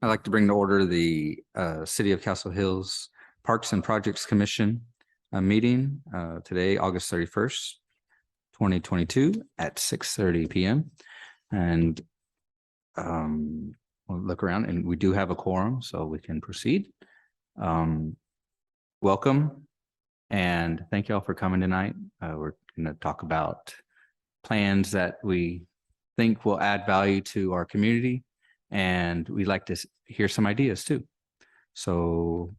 I'd like to bring to order the City of Castle Hills Parks and Projects Commission meeting today, August 31st, 2022 at 6:30 p.m. And we'll look around, and we do have a quorum, so we can proceed. Welcome, and thank you all for coming tonight. We're going to talk about plans that we think will add value to our community, and we'd like to hear some ideas too. So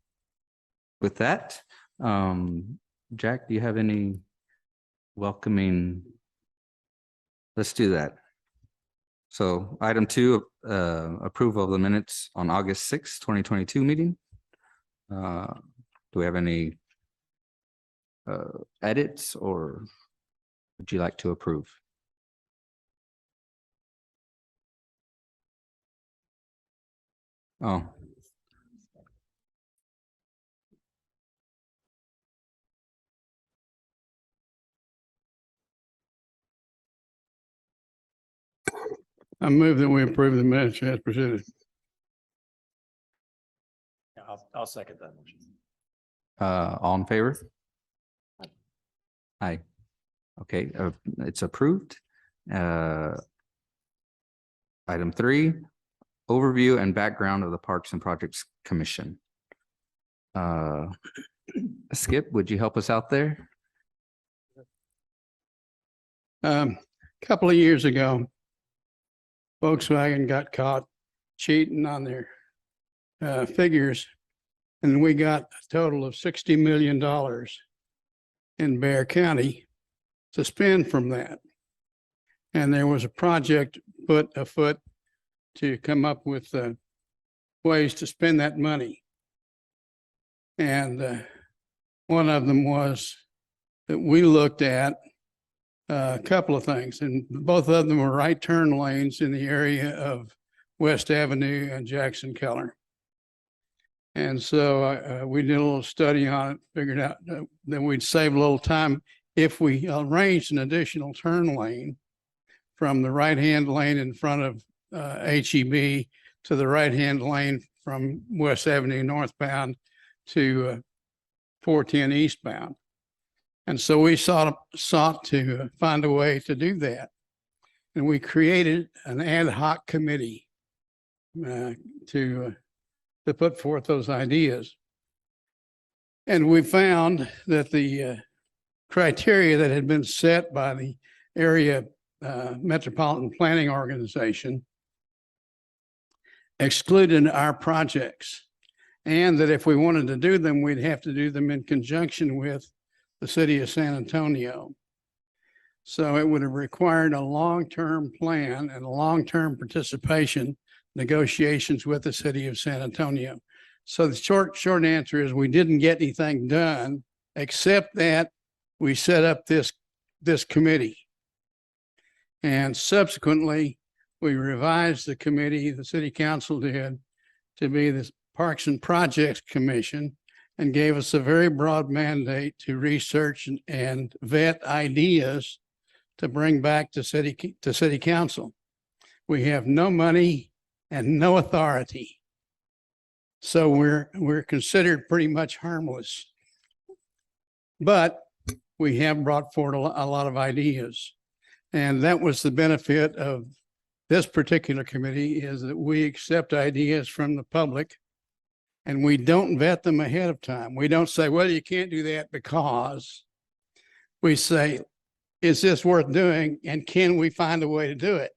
with that, Jack, do you have any welcoming? Let's do that. So item 2, approval of the minutes on August 6th, 2022 meeting. Do we have any edits, or would you like to approve? Oh. I move that we approve the minutes as presented. Yeah, I'll second that motion. All in favor? Aye. Okay, it's approved. Item 3, overview and background of the Parks and Projects Commission. Skip, would you help us out there? A couple of years ago, Volkswagen got caught cheating on their figures, and we got a total of $60 million in Bexar County to spend from that. And there was a project put afoot to come up with ways to spend that money. And one of them was that we looked at a couple of things, and both of them were right turn lanes in the area of West Avenue and Jackson Keller. And so we did a little study on it, figured out that we'd save a little time if we arranged an additional turn lane from the right-hand lane in front of HEB to the right-hand lane from West Avenue northbound to 410 eastbound. And so we sought to find a way to do that. And we created an ad hoc committee to put forth those ideas. And we found that the criteria that had been set by the area metropolitan planning organization excluded our projects, and that if we wanted to do them, we'd have to do them in conjunction with the city of San Antonio. So it would have required a long-term plan and a long-term participation negotiations with the city of San Antonio. So the short answer is we didn't get anything done, except that we set up this committee. And subsequently, we revised the committee, the city council did, to be the Parks and Projects Commission, and gave us a very broad mandate to research and vet ideas to bring back to city council. We have no money and no authority, so we're considered pretty much harmless. But we have brought forward a lot of ideas, and that was the benefit of this particular committee, is that we accept ideas from the public. And we don't vet them ahead of time. We don't say, well, you can't do that because. We say, is this worth doing? And can we find a way to do it?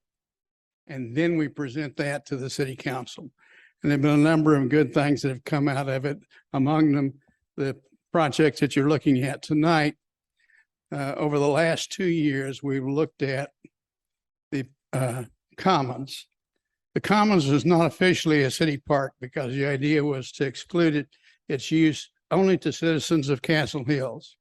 And then we present that to the city council. And there've been a number of good things that have come out of it. Among them, the projects that you're looking at tonight. Over the last 2 years, we've looked at the Commons. The Commons is not officially a city park because the idea was to exclude its use only to citizens of Castle Hills.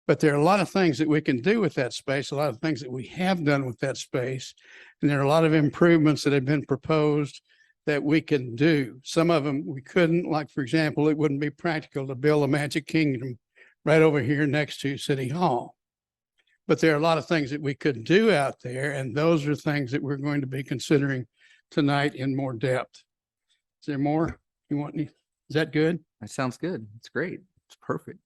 But there are a lot of things that we can do with that space, a lot of things that we have done with that space. And there are a lot of improvements that have been proposed that we can do. Some of them we couldn't, like, for example, it wouldn't be practical to build a Magic Kingdom right over here next to City Hall. But there are a lot of things that we could do out there, and those are things that we're going to be considering tonight in more depth. Is there more? You want any? Is that good? That sounds good. It's great. It's perfect.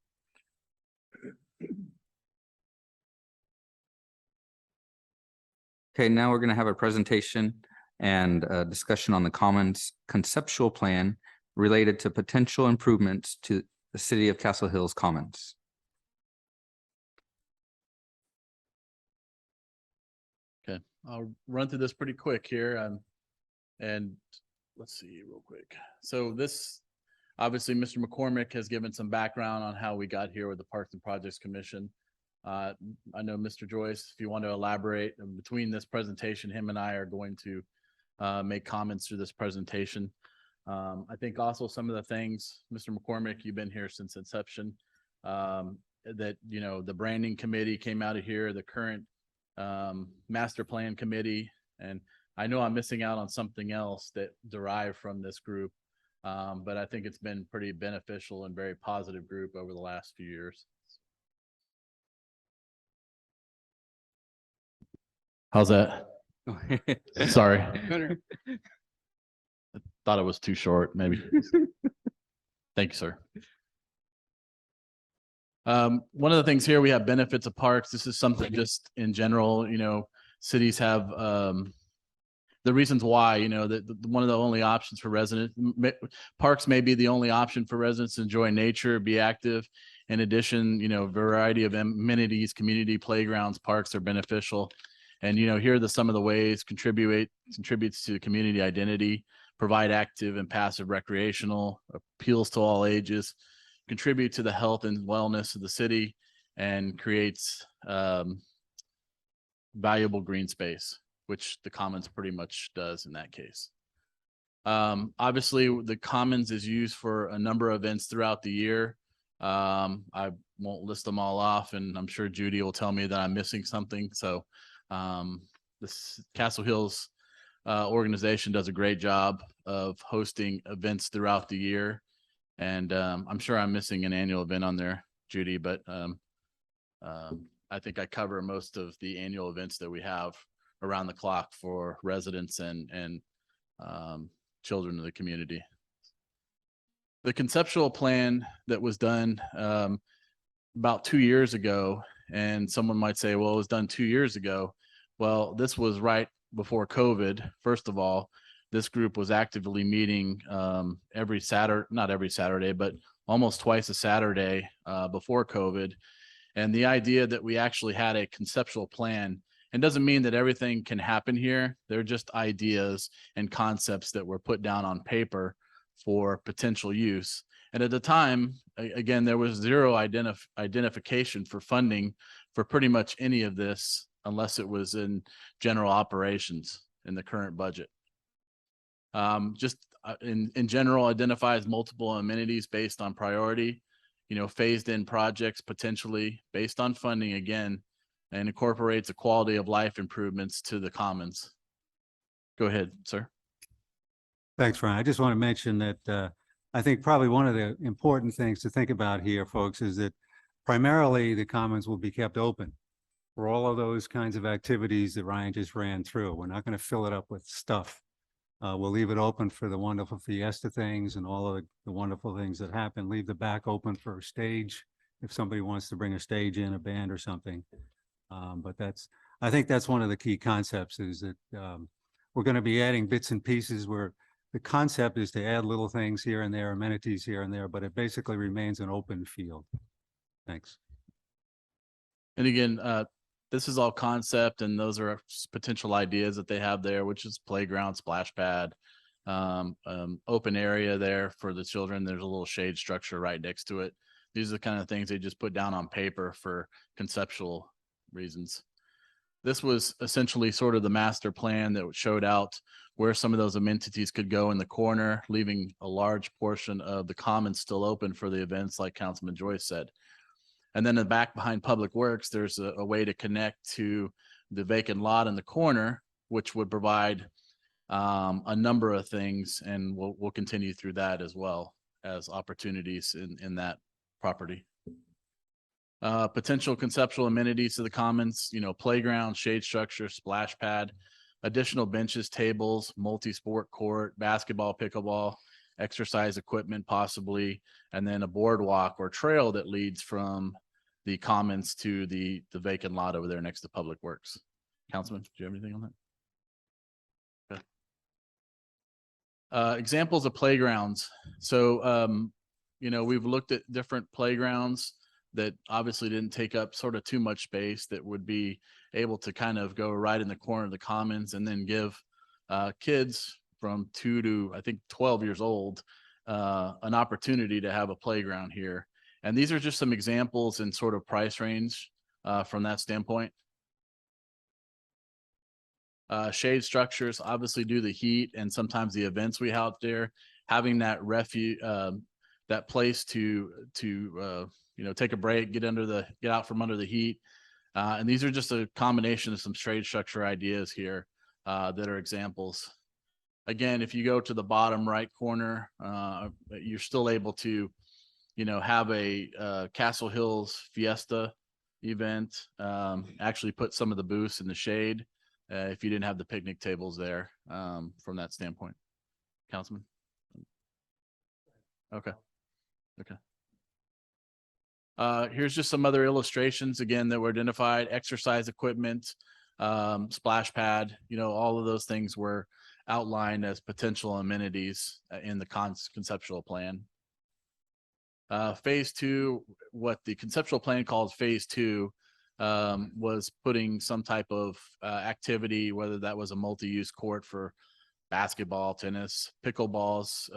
Okay, now we're going to have a presentation and a discussion on the Commons conceptual plan related to potential improvements to the city of Castle Hills Commons. Okay, I'll run through this pretty quick here. And let's see real quick. So this, obviously, Mr. McCormick has given some background on how we got here with the Parks and Projects Commission. I know Mr. Joyce, if you want to elaborate, between this presentation, him and I are going to make comments through this presentation. I think also some of the things, Mr. McCormick, you've been here since inception, that, you know, the branding committee came out of here, the current master plan committee, and I know I'm missing out on something else that derived from this group, but I think it's been pretty beneficial and very positive group over the last few years. How's that? Sorry, Better. thought it was too short, maybe. Thank you, sir. One of the things here, we have benefits of parks. This is something just in general, you know, cities have the reasons why, you know, that one of the only options for residents, parks may be the only option for residents to enjoy nature, be active. In addition, you know, variety of amenities, community playgrounds, parks are beneficial. And, you know, here are some of the ways contributes to community identity, provide active and passive recreational, appeals to all ages, contribute to the health and wellness of the city, and creates valuable green space, which the Commons pretty much does in that case. Obviously, the Commons is used for a number of events throughout the year. I won't list them all off, and I'm sure Judy will tell me that I'm missing something. So this Castle Hills organization does a great job of hosting events throughout the year. And I'm sure I'm missing an annual event on there, Judy, but I think I cover most of the annual events that we have around the clock for residents and children of the community. The conceptual plan that was done about 2 years ago, and someone might say, well, it was done 2 years ago. Well, this was right before COVID. First of all, this group was actively meeting every Saturday, not every Saturday, but almost twice a Saturday before COVID. And the idea that we actually had a conceptual plan, and doesn't mean that everything can happen here. They're just ideas and concepts that were put down on paper for potential use. And at the time, again, there was zero identification for funding for pretty much any of this, unless it was in general operations in the current budget. Just in general, identifies multiple amenities based on priority, you know, phased in projects potentially based on funding again, and incorporates a quality of life improvements to the Commons. Go ahead, sir. Thanks, Ryan. I just want to mention that I think probably one of the important things to think about here, folks, is that primarily the Commons will be kept open for all of those kinds of activities that Ryan just ran through. We're not going to fill it up with stuff. We'll leave it open for the wonderful fiesta things and all of the wonderful things that happen. Leave the back open for a stage if somebody wants to bring a stage in, a band or something. But I think that's one of the key concepts, is that we're going to be adding bits and pieces where the concept is to add little things here and there, amenities here and there, but it basically remains an open field. Thanks. And again, this is all concept, and those are potential ideas that they have there, which is playground, splash pad, open area there for the children. There's a little shade structure right next to it. These are the kind of things they just put down on paper for conceptual reasons. This was essentially sort of the master plan that showed out where some of those amenities could go in the corner, leaving a large portion of the Commons still open for the events, like Councilman Joyce said. And then in the back behind Public Works, there's a way to connect to the vacant lot in the corner, which would provide a number of things, and we'll continue through that as well as opportunities in that property. Potential conceptual amenities to the Commons, you know, playground, shade structure, splash pad. additional benches, tables, multi-sport court, basketball, pickleball, exercise equipment possibly, and then a boardwalk or trail that leads from the commons to the vacant lot over there next to Public Works. Councilman, do you have anything on that? Okay. Examples of playgrounds. So, we've looked at different playgrounds that obviously didn't take up sort of too much space, that would be able to kind of go right in the corner of the commons and then give kids from 2 to, I think, 12 years old an opportunity to have a playground here. And these are just some examples in sort of price range from that standpoint. Shade structures obviously do the heat and sometimes the events we have out there, having that refuge, that place to take a break, get out from under the heat. And these are just a combination of some shade structure ideas here that are examples. Again, if you go to the bottom right corner, you're still able to, have a Castle Hills Fiesta event, actually put some of the booths in the shade if you didn't have the picnic tables there from that standpoint. Councilman? Okay. Here's just some other illustrations again that were identified: exercise equipment, splash pad, all of those things were outlined as potential amenities in the conceptual plan. Phase 2, what the conceptual plan calls phase 2, was putting some type of activity, whether that was a multi-use court for basketball, tennis, pickleballs,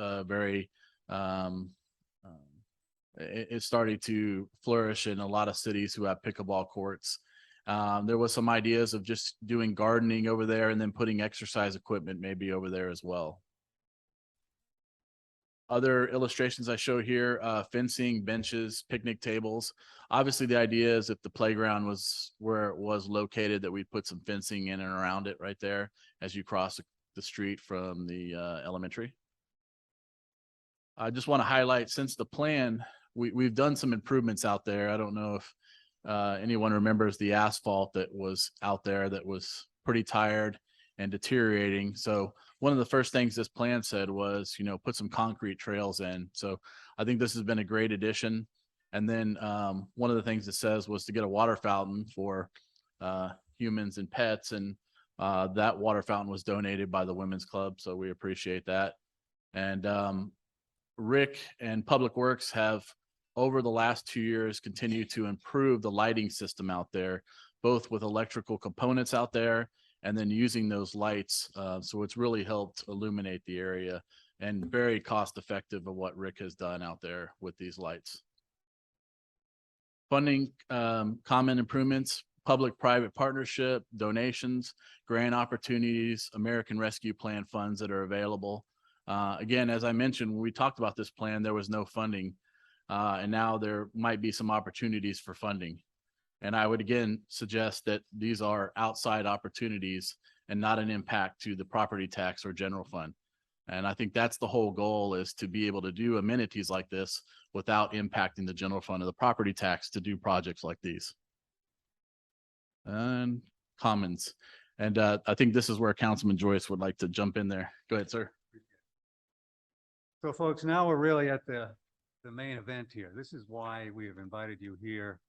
it's starting to flourish in a lot of cities who have pickleball courts. There was some ideas of just doing gardening over there and then putting exercise equipment maybe over there as well. Other illustrations I show here, fencing, benches, picnic tables. Obviously, the idea is if the playground was where it was located, that we'd put some fencing in and around it right there as you cross the street from the elementary. I just want to highlight, since the plan, we've done some improvements out there. I don't know if anyone remembers the asphalt that was out there that was pretty tired and deteriorating. So one of the first things this plan said was, put some concrete trails in. So I think this has been a great addition. And then one of the things it says was to get a water fountain for humans and pets. And that water fountain was donated by the Women's Club. So we appreciate that. And Rick and Public Works have, over the last 2 years, continued to improve the lighting system out there, both with electrical components out there and then using those lights. So it's really helped illuminate the area, and very cost effective of what Rick has done out there with these lights. Funding, common improvements, public-private partnership, donations, grant opportunities, American Rescue Plan funds that are available. Again, as I mentioned, when we talked about this plan, there was no funding. And now there might be some opportunities for funding. And I would again suggest that these are outside opportunities and not an impact to the property tax or general fund. And I think that's the whole goal, is to be able to do amenities like this without impacting the general fund or the property tax to do projects like these. And commons. And I think this is where Councilman Joyce would like to jump in there. Go ahead, sir. So folks, now we're really at the main event here. This is why we have invited you here,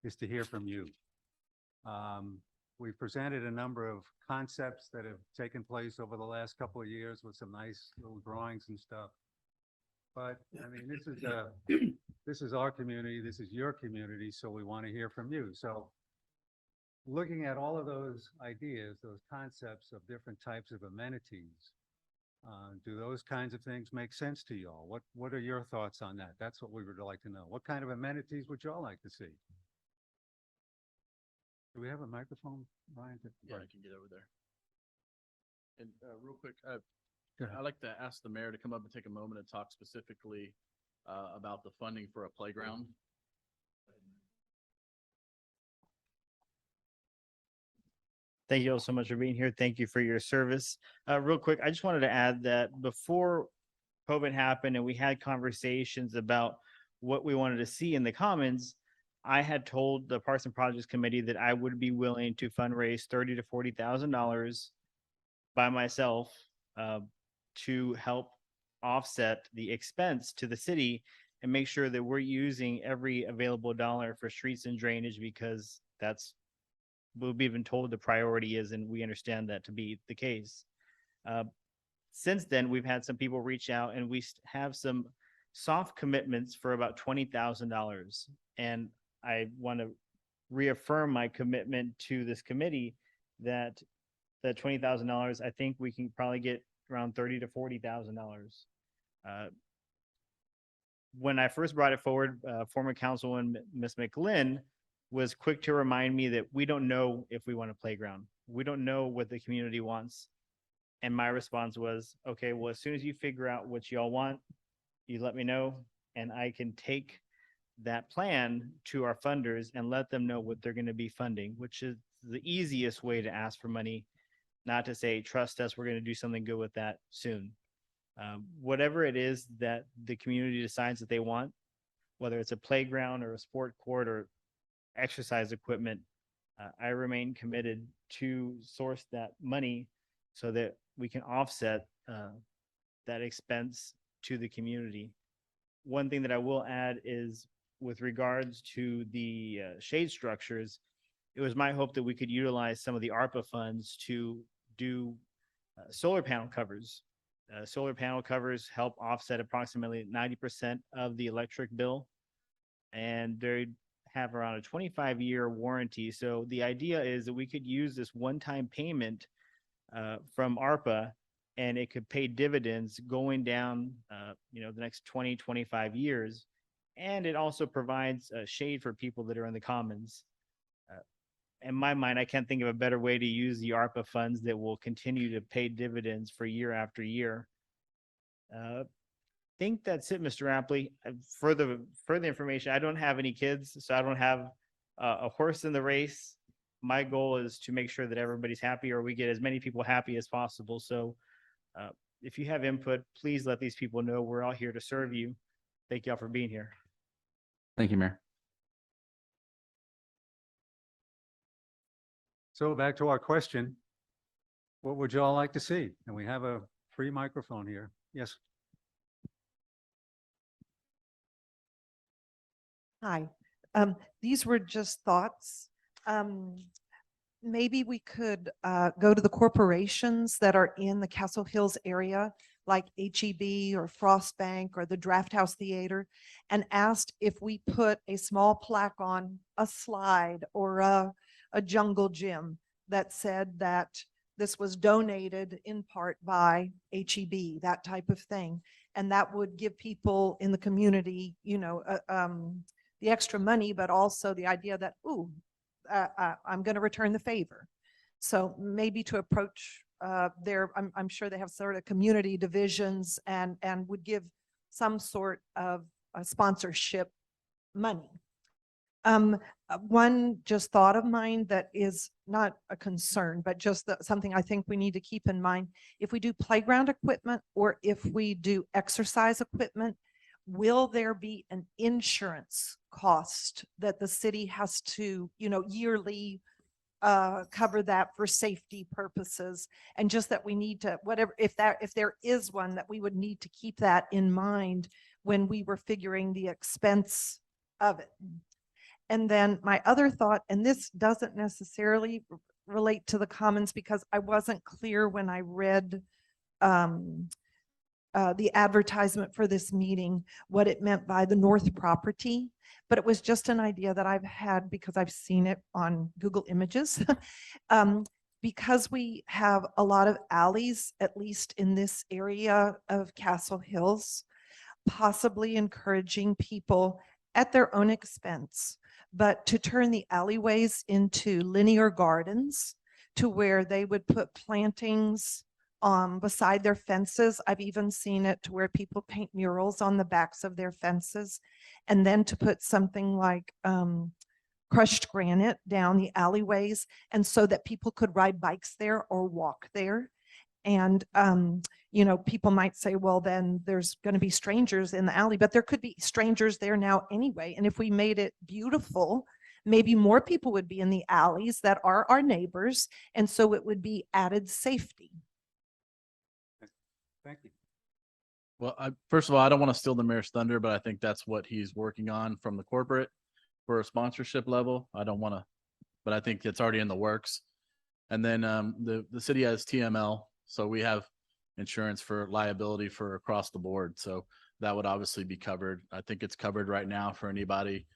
is to hear from you. We presented a number of concepts that have taken place over the last couple of years with some nice little drawings and stuff. But I mean, this is our community, this is your community, so we want to hear from you. So looking at all of those ideas, those concepts of different types of amenities, do those kinds of things make sense to y'all? What are your thoughts on that? That's what we would like to know. What kind of amenities would y'all like to see? Do we have a microphone, Ryan? Yeah, I can get over there. And real quick, Go ahead. I'd like to ask the mayor to come up and take a moment and talk specifically about the funding for a playground. Thank you all so much for being here. Thank you for your service. Real quick, I just wanted to add that before COVID happened and we had conversations about what we wanted to see in the commons, I had told the Parks and Projects Committee that I would be willing to fundraise $30,000 to $40,000 by myself to help offset the expense to the city and make sure that we're using every available dollar for streets and drainage, because that's what we've been told the priority is, and we understand that to be the case. Since then, we've had some people reach out, and we have some soft commitments for about $20,000. And I want to reaffirm my commitment to this committee that that $20,000, I think we can probably get around $30,000 to $40,000. When I first brought it forward, former Councilwoman Ms. McLean was quick to remind me that we don't know if we want a playground. We don't know what the community wants. And my response was, okay, well, as soon as you figure out what y'all want, you let me know, and I can take that plan to our funders and let them know what they're going to be funding, which is the easiest way to ask for money, not to say, trust us, we're going to do something good with that soon. Whatever it is that the community decides that they want, whether it's a playground or a sport court or exercise equipment, I remain committed to source that money so that we can offset that expense to the community. One thing that I will add is with regards to the shade structures, it was my hope that we could utilize some of the ARPA funds to do solar panel covers. Solar panel covers help offset approximately 90% of the electric bill, and they have around a 25-year warranty. So the idea is that we could use this one-time payment from ARPA, and it could pay dividends going down, the next 20, 25 years. And it also provides shade for people that are in the commons. In my mind, I can't think of a better way to use the ARPA funds that will continue to pay dividends for year after year. Think that's it, Mr. Rapley. Further information, I don't have any kids, so I don't have a horse in the race. My goal is to make sure that everybody's happy, or we get as many people happy as possible. So if you have input, please let these people know. We're all here to serve you. Thank y'all for being here. Thank you, Mayor. So back to our question. What would you all like to see? And we have a free microphone here. Yes. Hi, these were just thoughts. Maybe we could go to the corporations that are in the Castle Hills area, like HEB or Frost Bank or the Draft House Theater, and asked if we put a small plaque on a slide or a jungle gym that said that this was donated in part by HEB, that type of thing. And that would give people in the community, the extra money, but also the idea that, I'm going to return the favor. So maybe to approach I'm sure they have sort of community divisions and would give some sort of sponsorship money. One just thought of mine that is not a concern, but just something I think we need to keep in mind. If we do playground equipment or if we do exercise equipment, will there be an insurance cost that the city has to, yearly cover that for safety purposes? And just that we need to, whatever, if there is one, that we would need to keep that in mind when we were figuring the expense of it. And then my other thought, and this doesn't necessarily relate to the commons because I wasn't clear when I read the advertisement for this meeting, what it meant by the north property, but it was just an idea that I've had because I've seen it on Google Images. Because we have a lot of alleys, at least in this area of Castle Hills, possibly encouraging people at their own expense, but to turn the alleyways into linear gardens to where they would put plantings beside their fences. I've even seen it to where people paint murals on the backs of their fences, and then to put something like crushed granite down the alleyways, and so that people could ride bikes there or walk there. And people might say, well, then there's going to be strangers in the alley, but there could be strangers there now anyway. And if we made it beautiful, maybe more people would be in the alleys that are our neighbors, and so it would be added safety. Thank you. Well, first of all, I don't want to steal the mayor's thunder, but I think that's what he's working on from the corporate for a sponsorship level. I don't want to, but I think it's already in the works. And then the city has TML, so we have insurance for liability for across the board. So that would obviously be covered. I think it's covered right now for anybody.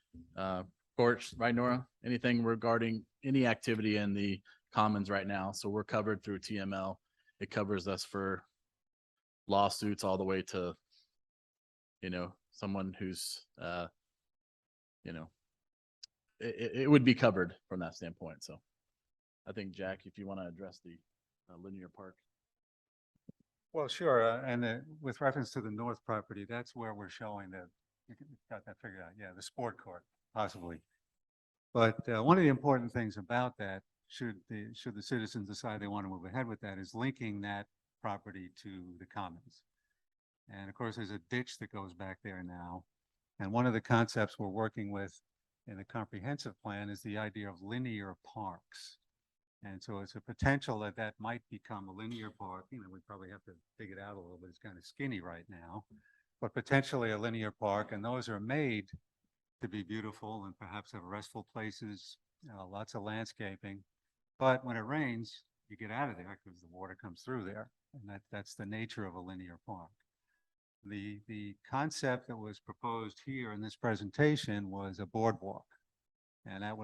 Courts, right, Nora? Anything regarding any activity in the commons right now. So we're covered through TML. It covers us for lawsuits all the way to, someone who's, it would be covered from that standpoint. So I think, Jack, if you want to address the linear park. Well, sure. With reference to the north property, that's where we're showing that, you got that figured out. Yeah, the sport court, possibly. But one of the important things about that, should the citizens decide they want to move ahead with that, is linking that property to the commons. And of course, there's a ditch that goes back there now. And one of the concepts we're working with in the comprehensive plan is the idea of linear parks. And so it's a potential that that might become a linear park. We probably have to dig it out a little bit. It's kind of skinny right now, but potentially a linear park. And those are made to be beautiful and perhaps have restful places, lots of landscaping. But when it rains, you get out of there because the water comes through there. And that's the nature of a linear park. The concept that was proposed here in this presentation was a boardwalk. And that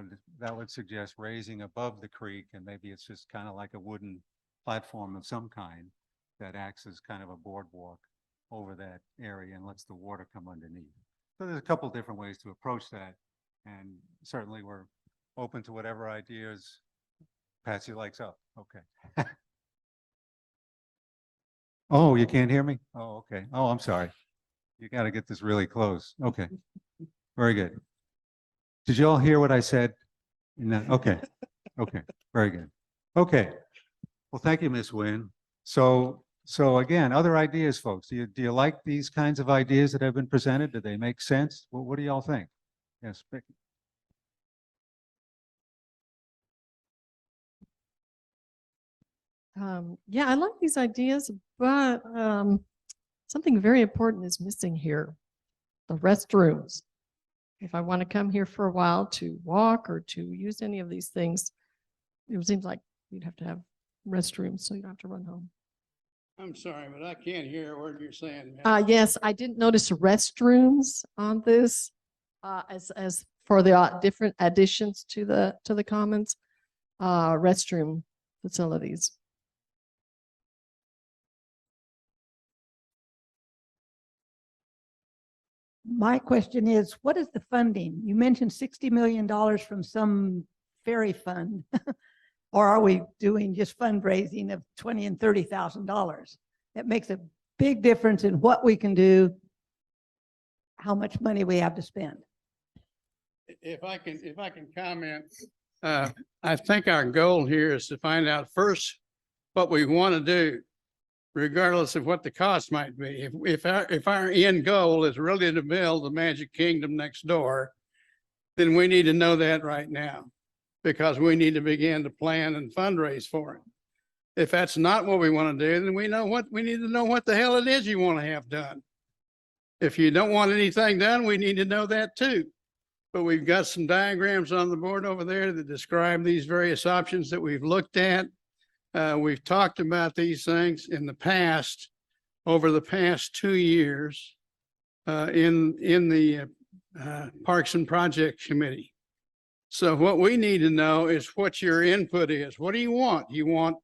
would suggest raising above the creek, and maybe it's just kind of like a wooden platform of some kind that acts as kind of a boardwalk over that area and lets the water come underneath. So there's a couple different ways to approach that. And certainly we're open to whatever ideas Patsy likes up. Okay. Oh, you can't hear me? Oh, okay. Oh, I'm sorry. You got to get this really close. Okay. Very good. Did you all hear what I said? No. Okay. Okay. Very good. Okay. Well, thank you, Ms. Nguyen. So again, other ideas, folks. Do you like these kinds of ideas that have been presented? Do they make sense? What do y'all think? Yes, Becky. Yeah, I like these ideas, but something very important is missing here. The restrooms. If I want to come here for a while to walk or to use any of these things, it seems like you'd have to have restrooms so you don't have to run home. I'm sorry, but I can't hear a word you're saying. Yes, I didn't notice restrooms on this as for the different additions to the commons, restroom facilities. My question is, what is the funding? You mentioned $60 million from some ferry fund. Or are we doing just fundraising of $20,000 and $30,000? It makes a big difference in what we can do, how much money we have to spend. If I can comment, I think our goal here is to find out first what we want to do, regardless of what the cost might be. If our end goal is really to build the Magic Kingdom next door, then we need to know that right now, because we need to begin to plan and fundraise for it. If that's not what we want to do, then we need to know what the hell it is you want to have done. If you don't want anything done, we need to know that too. But we've got some diagrams on the board over there that describe these various options that we've looked at. We've talked about these things in the past, over the past 2 years, in the Parks and Projects Committee. So what we need to know is what your input is. What do you want? You want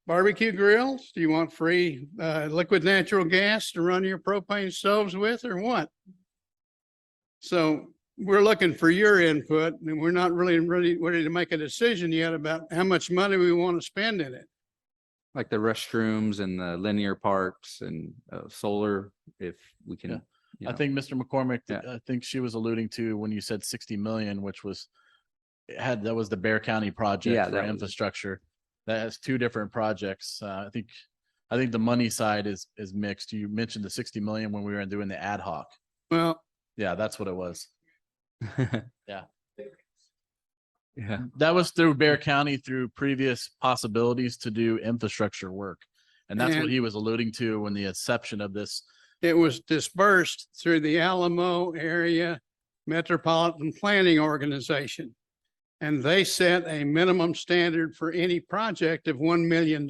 barbecue grills? Do you want free liquid natural gas to run your propane stoves with, or what? So we're looking for your input, and we're not really ready to make a decision yet about how much money we want to spend in it. Like the restrooms and the linear parks and solar, if we can. I think Mr. McCormick, Yeah. I think she was alluding to when you said 60 million, which was, that was the Bear County project Yeah, for that was- infrastructure. That has 2 different projects. I think the money side is mixed. You mentioned the 60 million when we were doing the ad hoc. Well, Yeah, that's what it was. Yeah. Yeah. That was through Bear County through previous possibilities to do infrastructure work. And that's what And- he was alluding to when the inception of this. It was dispersed through the Alamo Area Metropolitan Planning Organization. And they set a minimum standard for any project of $1 million.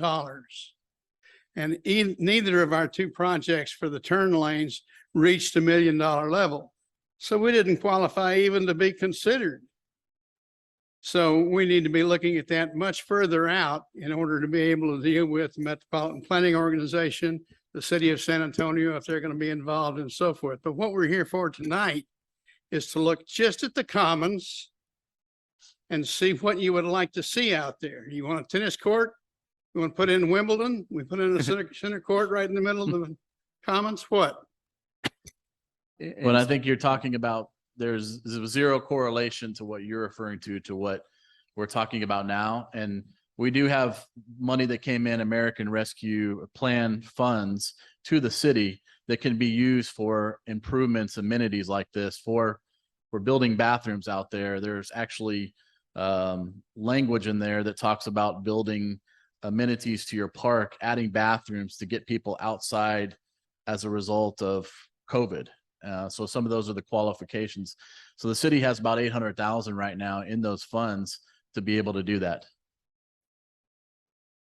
And neither of our two projects for the turn lanes reached $1 million level. So we didn't qualify even to be considered. So we need to be looking at that much further out in order to be able to deal with the Metropolitan Planning Organization, the city of San Antonio, if they're going to be involved and so forth. But what we're here for tonight is to look just at the commons and see what you would like to see out there. You want a tennis court? You want to put in Wimbledon? We put in a center court right in the middle of the commons? What? But I think you're talking about, there's zero correlation to what you're referring to what we're talking about now. And we do have money that came in American Rescue Plan funds to the city that can be used for improvements, amenities like this, for building bathrooms out there. There's actually language in there that talks about building amenities to your park, adding bathrooms to get people outside as a result of COVID. So some of those are the qualifications. So the city has about 800,000 right now in those funds to be able to do that.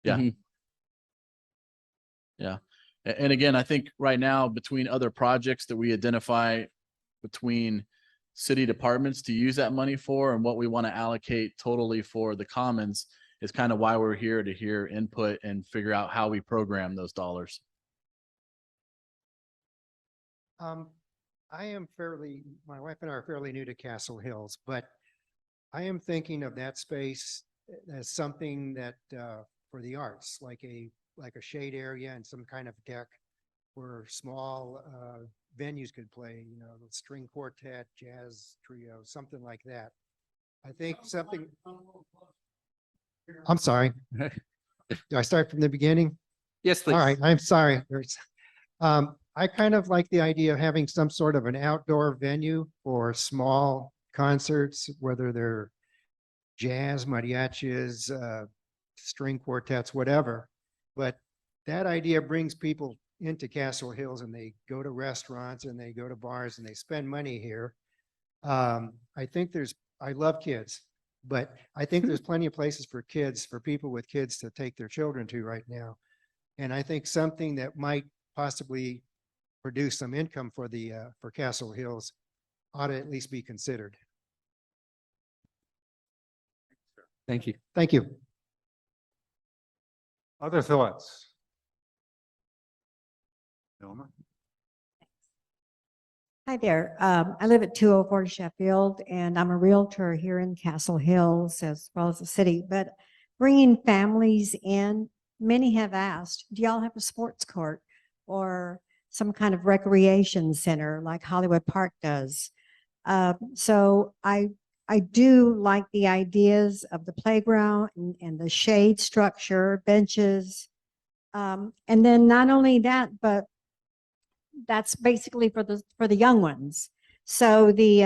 Yeah. Mhm. Yeah. And again, I think right now, between other projects that we identify between city departments to use that money for and what we want to allocate totally for the commons is kind of why we're here, to hear input and figure out how we program those dollars. I am my wife and I are fairly new to Castle Hills, but I am thinking of that space as something that, for the arts, like a shade area and some kind of deck where small, venues could play, you know, the string quartet, jazz trio, something like that. I think something. I'm sorry. Do I start from the beginning? Yes, please. All right, I'm sorry. I kind of like the idea of having some sort of an outdoor venue for small concerts, whether they're jazz, mariachis, string quartets, whatever. But that idea brings people into Castle Hills and they go to restaurants and they go to bars and they spend money here. I love kids, but I think there's plenty of places for kids, for people with kids to take their children to right now. And I think something that might possibly produce some income for for Castle Hills ought to at least be considered. Thank you. Thank you. Other thoughts? Wilma? Hi there. I live at 204 Sheffield and I'm a realtor here in Castle Hills as well as the city, but bringing families in, many have asked, do y'all have a sports court or some kind of recreation center like Hollywood Park does? So I do like the ideas of the playground and the shade structure, benches. And then not only that, but that's basically for the young ones. So the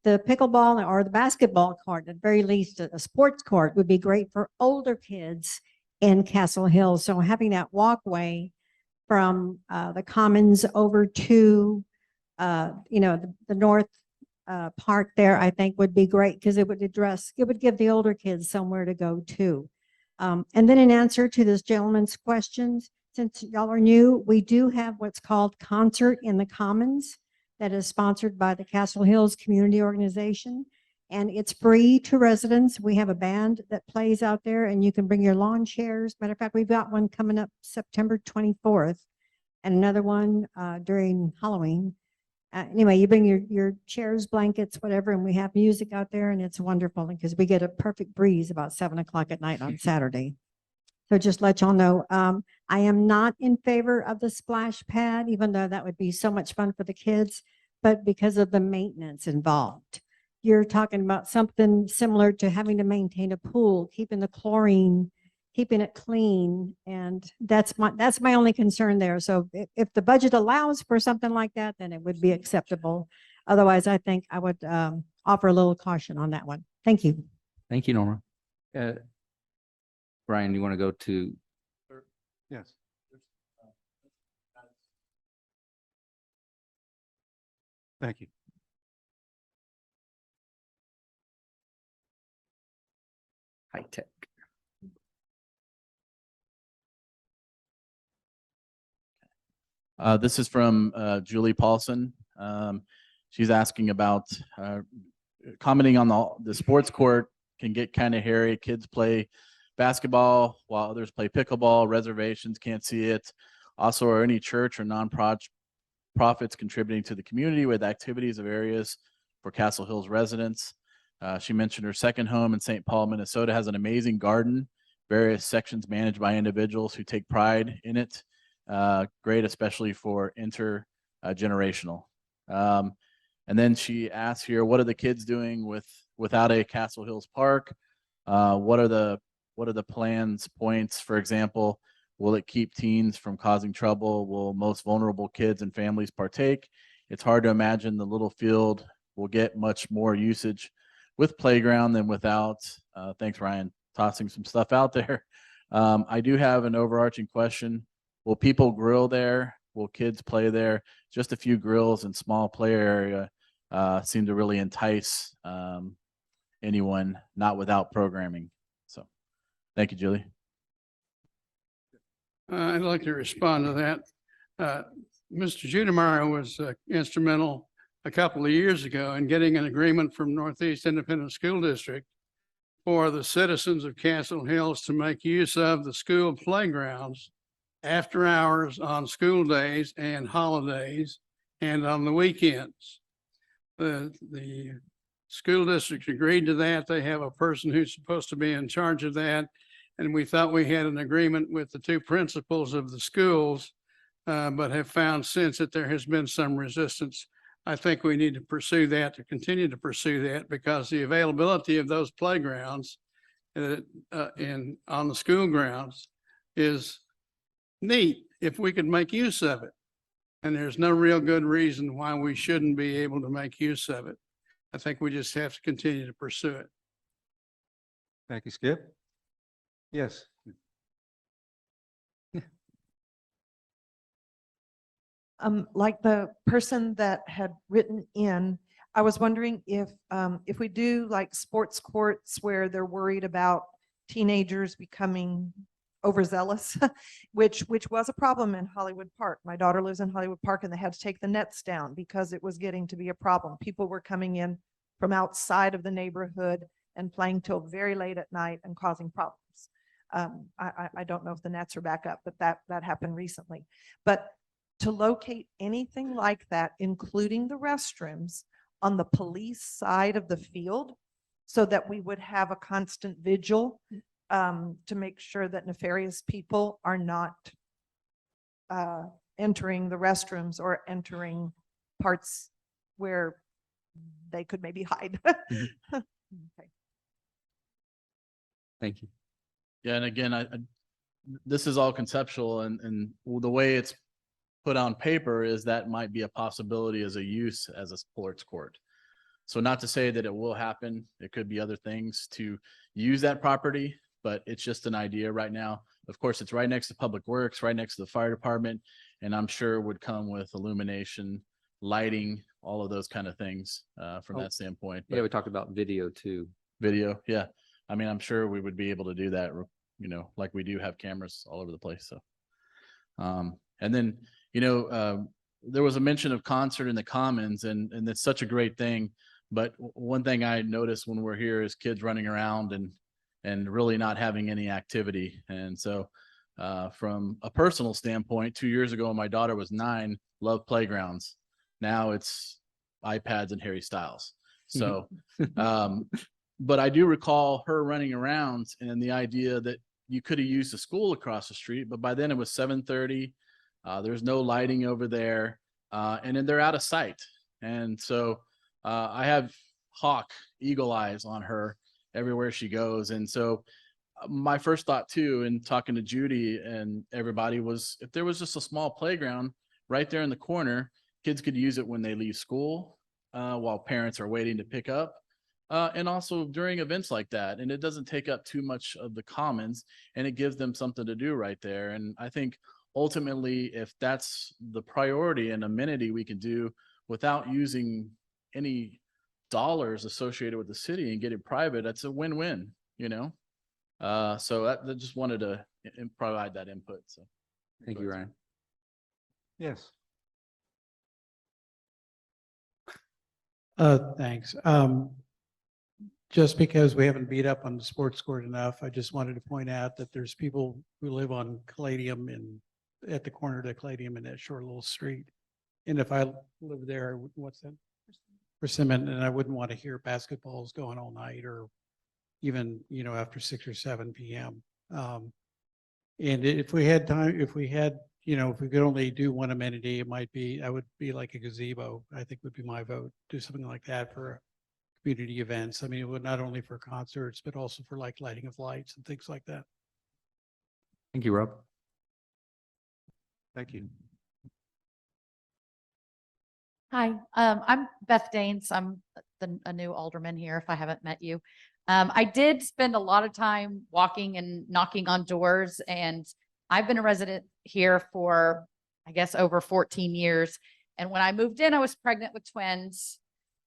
pickleball or the basketball court, at the very least, a sports court would be great for older kids in Castle Hills. So having that walkway from the commons over to the north park there, I think would be great because it would give the older kids somewhere to go to. And then in answer to this gentleman's questions, since y'all are new, we do have what's called Concert in the Commons that is sponsored by the Castle Hills Community Organization. And it's free to residents. We have a band that plays out there and you can bring your lawn chairs. Matter of fact, we've got one coming up September 24th and another one during Halloween. Anyway, you bring your chairs, blankets, whatever, and we have music out there and it's wonderful because we get a perfect breeze about 7 o'clock at night on Saturday. So just let y'all know, I am not in favor of the splash pad, even though that would be so much fun for the kids, but because of the maintenance involved. You're talking about something similar to having to maintain a pool, keeping the chlorine, keeping it clean. And that's my only concern there. So if the budget allows for something like that, then it would be acceptable. Otherwise, I think I would offer a little caution on that one. Thank you. Thank you, Norma. Brian, you want to go to? Yes. Thank you. High tech. This is from Julie Paulson. She's asking about commenting on the sports court can get kind of hairy. Kids play basketball while others play pickleball. Reservations can't see it. Also, are any church or non-profits contributing to the community with activities of areas for Castle Hills residents? She mentioned her second home in St. Paul, Minnesota has an amazing garden, various sections managed by individuals who take pride in it. Great, especially for intergenerational. And then she asks here, what are the kids doing without a Castle Hills Park? What are the plans, points, for example? Will it keep teens from causing trouble? Will most vulnerable kids and families partake? It's hard to imagine the little field will get much more usage with playground than without. Thanks, Ryan, tossing some stuff out there. I do have an overarching question. Will people grill there? Will kids play there? Just a few grills and small play area seem to really entice anyone not without programming. So thank you, Julie. I'd like to respond to that. Mr. Judemeyer was instrumental a couple of years ago in getting an agreement from Northeast Independent School District for the citizens of Castle Hills to make use of the school playgrounds after hours on school days and holidays and on the weekends. The school district agreed to that. They have a person who's supposed to be in charge of that. And we thought we had an agreement with the two principals of the schools, but have found since that there has been some resistance. I think we need to pursue that, to continue to pursue that, because the availability of those playgrounds on the school grounds is neat if we could make use of it. And there's no real good reason why we shouldn't be able to make use of it. I think we just have to continue to pursue it. Thank you, Skip. Yes. Like the person that had written in, I was wondering if we do like sports courts where they're worried about teenagers becoming overzealous, which was a problem in Hollywood Park. My daughter lives in Hollywood Park and they had to take the nets down because it was getting to be a problem. People were coming in from outside of the neighborhood and playing till very late at night and causing problems. I don't know if the nets are back up, but that happened recently. But to locate anything like that, including the restrooms on the police side of the field, so that we would have a constant vigil to make sure that nefarious people are not entering the restrooms or entering parts where they could maybe hide. Okay. Thank you. Yeah, and again, this is all conceptual, and the way it's put on paper is that might be a possibility as a use as a sports court. So not to say that it will happen. It could be other things to use that property, but it's just an idea right now. Of course, it's right next to Public Works, right next to the fire department, and I'm sure would come with illumination, lighting, all of those kind of things from that standpoint. Yeah, we talked about video too. Video, yeah. I mean, I'm sure we would be able to do that, you know, like we do have cameras all over the place. So, and then, you know, there was a mention of concert in the Commons, and it's such a great thing. But one thing I noticed when we're here is kids running around and really not having any activity. And so, from a personal standpoint, 2 years ago, when my daughter was 9, loved playgrounds. Now it's iPads and Harry Styles. So, but I do recall her running around and the idea that you could have used a school across the street, but by then it was 7:30. There's no lighting over there, and then they're out of sight. And so I have hawk eagle eyes on her everywhere she goes. And so my first thought too, in talking to Judy and everybody, was if there was just a small playground right there in the corner, kids could use it when they leave school, while parents are waiting to pick up. And also during events like that. And it doesn't take up too much of the commons, and it gives them something to do right there. And I think ultimately, if that's the priority and amenity we can do without using any dollars associated with the city and get it private, that's a win-win, you know? So that just wanted to provide that input, so. Thank you, Ryan. Yes. Thanks. Just because we haven't beat up on the sports court enough, I just wanted to point out that there's people who live on Caladium and at the corner of the Caladium in that short little street. And if I lived there, what's that? Persimmon, and I wouldn't want to hear basketballs going all night or even, after 6 or 7 PM. And if we had time, if we could only do one amenity, I would be like a gazebo, I think would be my vote. Do something like that for community events. I mean, it would not only for concerts, but also for like lighting of lights and things like that. Thank you, Rob. Thank you. Hi, I'm Beth Danes. I'm a new alderman here, if I haven't met you. I did spend a lot of time walking and knocking on doors, and I've been a resident here for, I guess, over 14 years. And when I moved in, I was pregnant with twins,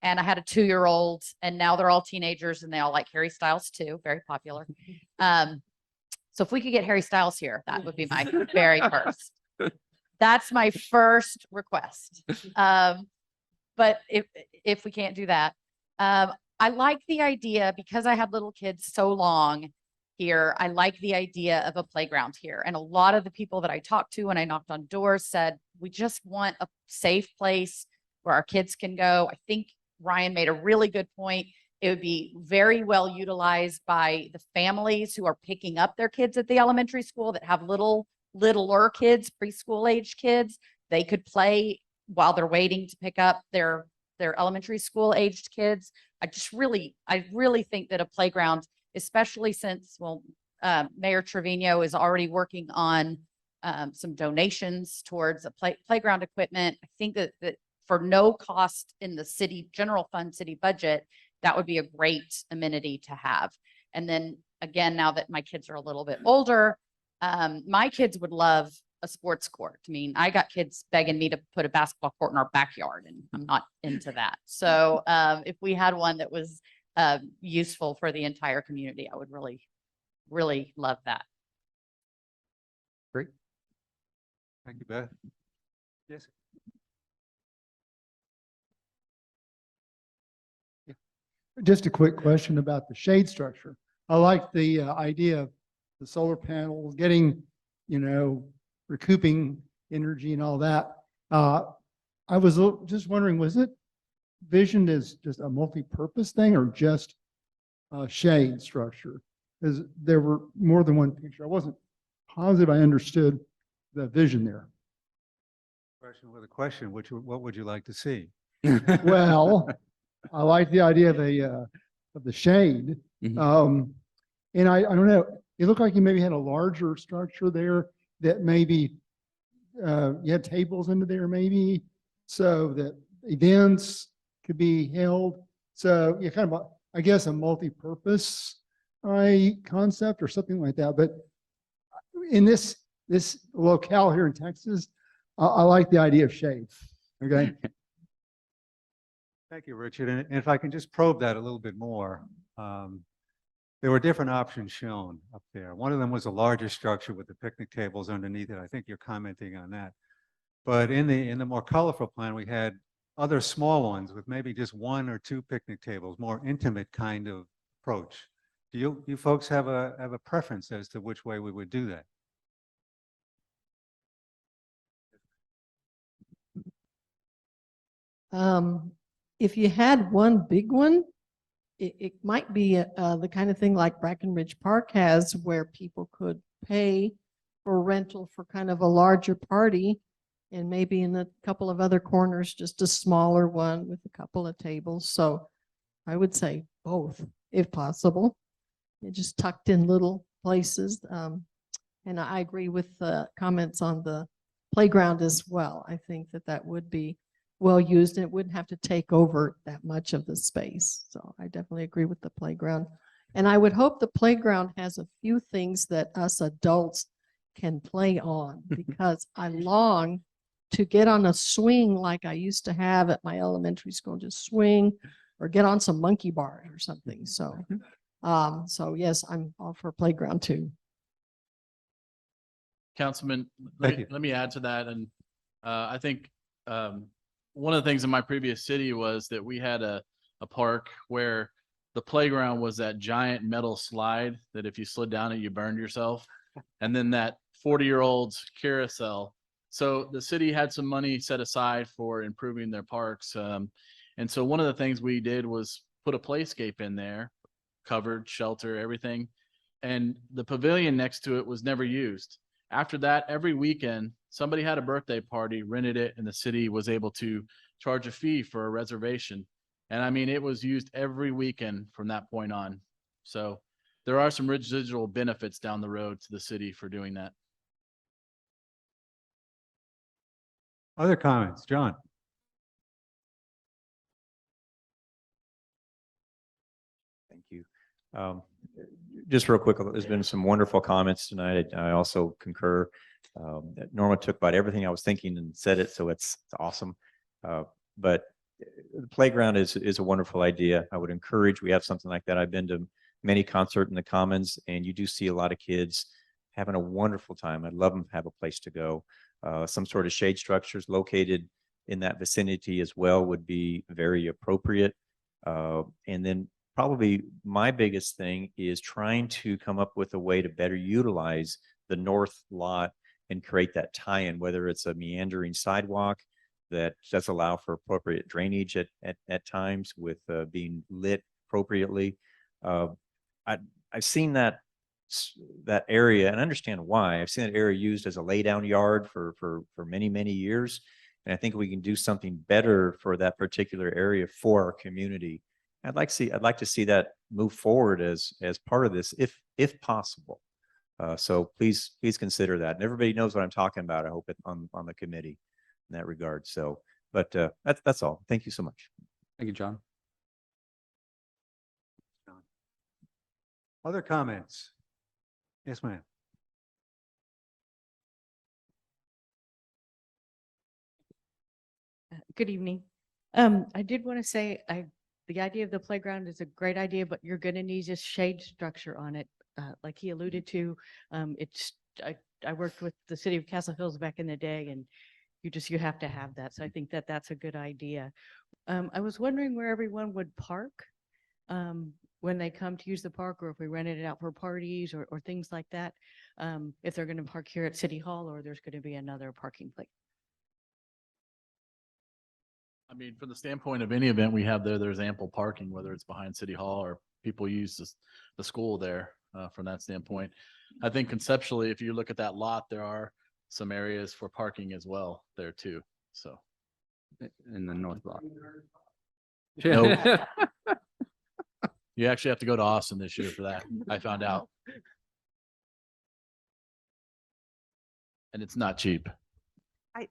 and I had a 2-year-old, and now they're all teenagers, and they all like Harry Styles too, very popular. So if we could get Harry Styles here, that would be my very first. That's my first request. But if we can't do that, I like the idea, because I had little kids so long here, I like the idea of a playground here. And a lot of the people that I talked to when I knocked on doors said, we just want a safe place where our kids can go. I think Ryan made a really good point. It would be very well utilized by the families who are picking up their kids at the elementary school that have littler kids, preschool age kids. They could play while they're waiting to pick up their elementary school aged kids. I really think that a playground, especially since, Mayor Trevino is already working on some donations towards a playground equipment. I think that for no cost in the city general fund city budget, that would be a great amenity to have. And then again, now that my kids are a little bit older, my kids would love a sports court. I mean, I got kids begging me to put a basketball court in our backyard, and I'm not into that. So if we had one that was useful for the entire community, I would really, really love that. Great. Thank you, Beth. Yes. Just a quick question about the shade structure. I like the idea of the solar panels getting, recouping energy and all that. I was just wondering, was it visioned as just a multi-purpose thing or just a shade structure? Because there were more than one picture. I wasn't positive I understood the vision there. Question with a question, what would you like to see? Well, I like the idea of the shade. Mhm. And I don't know, it looked like you maybe had a larger structure there that maybe you had tables into there maybe so that events could be held. So you kind of, I guess, a multi-purpose concept or something like that. But in this locale here in Texas, I like the idea of shade. Okay. Thank you, Richard. And if I can just probe that a little bit more, there were different options shown up there. One of them was a larger structure with the picnic tables underneath it. I think you're commenting on that. But in the more colorful plan, we had other small ones with maybe just 1 or 2 picnic tables, more intimate kind of approach. Do you folks have a preference as to which way we would do that? If you had one big one, it might be the kind of thing like Brackenridge Park has, where people could pay for rental for kind of a larger party, and maybe in a couple of other corners, just a smaller one with a couple of tables. So I would say both, if possible. It just tucked in little places. And I agree with the comments on the playground as well. I think that would be well used, and it wouldn't have to take over that much of the space. So I definitely agree with the playground. And I would hope the playground has a few things that us adults can play on, because I long to get on a swing like I used to have at my elementary school, just swing or get on some monkey bars or something. So, so yes, I'm all for playground too. Councilman, Thank you. let me add to that. And I think one of the things in my previous city was that we had a park where the playground was that giant metal slide that if you slid down it, you burned yourself. And then that 40-year-old carousel. So the city had some money set aside for improving their parks. And so one of the things we did was put a playscape in there, covered, shelter, everything. And the pavilion next to it was never used. After that, every weekend, somebody had a birthday party, rented it, and the city was able to charge a fee for a reservation. And I mean, it was used every weekend from that point on. So there are some residual benefits down the road to the city for doing that. Other comments, John? Thank you. Just real quick, there's been some wonderful comments tonight. I also concur. That Norma took about everything I was thinking and said it, so it's awesome. But the playground is a wonderful idea. I would encourage, we have something like that. I've been to many concerts in the Commons, and you do see a lot of kids having a wonderful time. I'd love them to have a place to go. Some sort of shade structures located in that vicinity as well would be very appropriate. And then probably my biggest thing is trying to come up with a way to better utilize the north lot and create that tie-in, whether it's a meandering sidewalk that does allow for appropriate drainage at times with being lit appropriately. I've seen that area and understand why. I've seen that area used as a lay down yard for many years. And I think we can do something better for that particular area for our community. I'd like to see that move forward as part of this, if possible. So please consider that. And everybody knows what I'm talking about. I hope on the committee in that regard. So, but that's all. Thank you so much. Thank you, John. Other comments? Yes, ma'am. Good evening. I did want to say, the idea of the playground is a great idea, but you're going to need just shade structure on it. Like he alluded to, I worked with the city of Castle Hills back in the day, and you have to have that. So I think that's a good idea. I was wondering where everyone would park when they come to use the park, or if we rented it out for parties or things like that. If they're going to park here at City Hall, or there's going to be another parking place. I mean, from the standpoint of any event we have there's ample parking, whether it's behind City Hall or people use the school there from that standpoint. I think conceptually, if you look at that lot, there are some areas for parking as well there too. So In the north block. No. You actually have to go to Austin this year for that. I found out. And it's not cheap.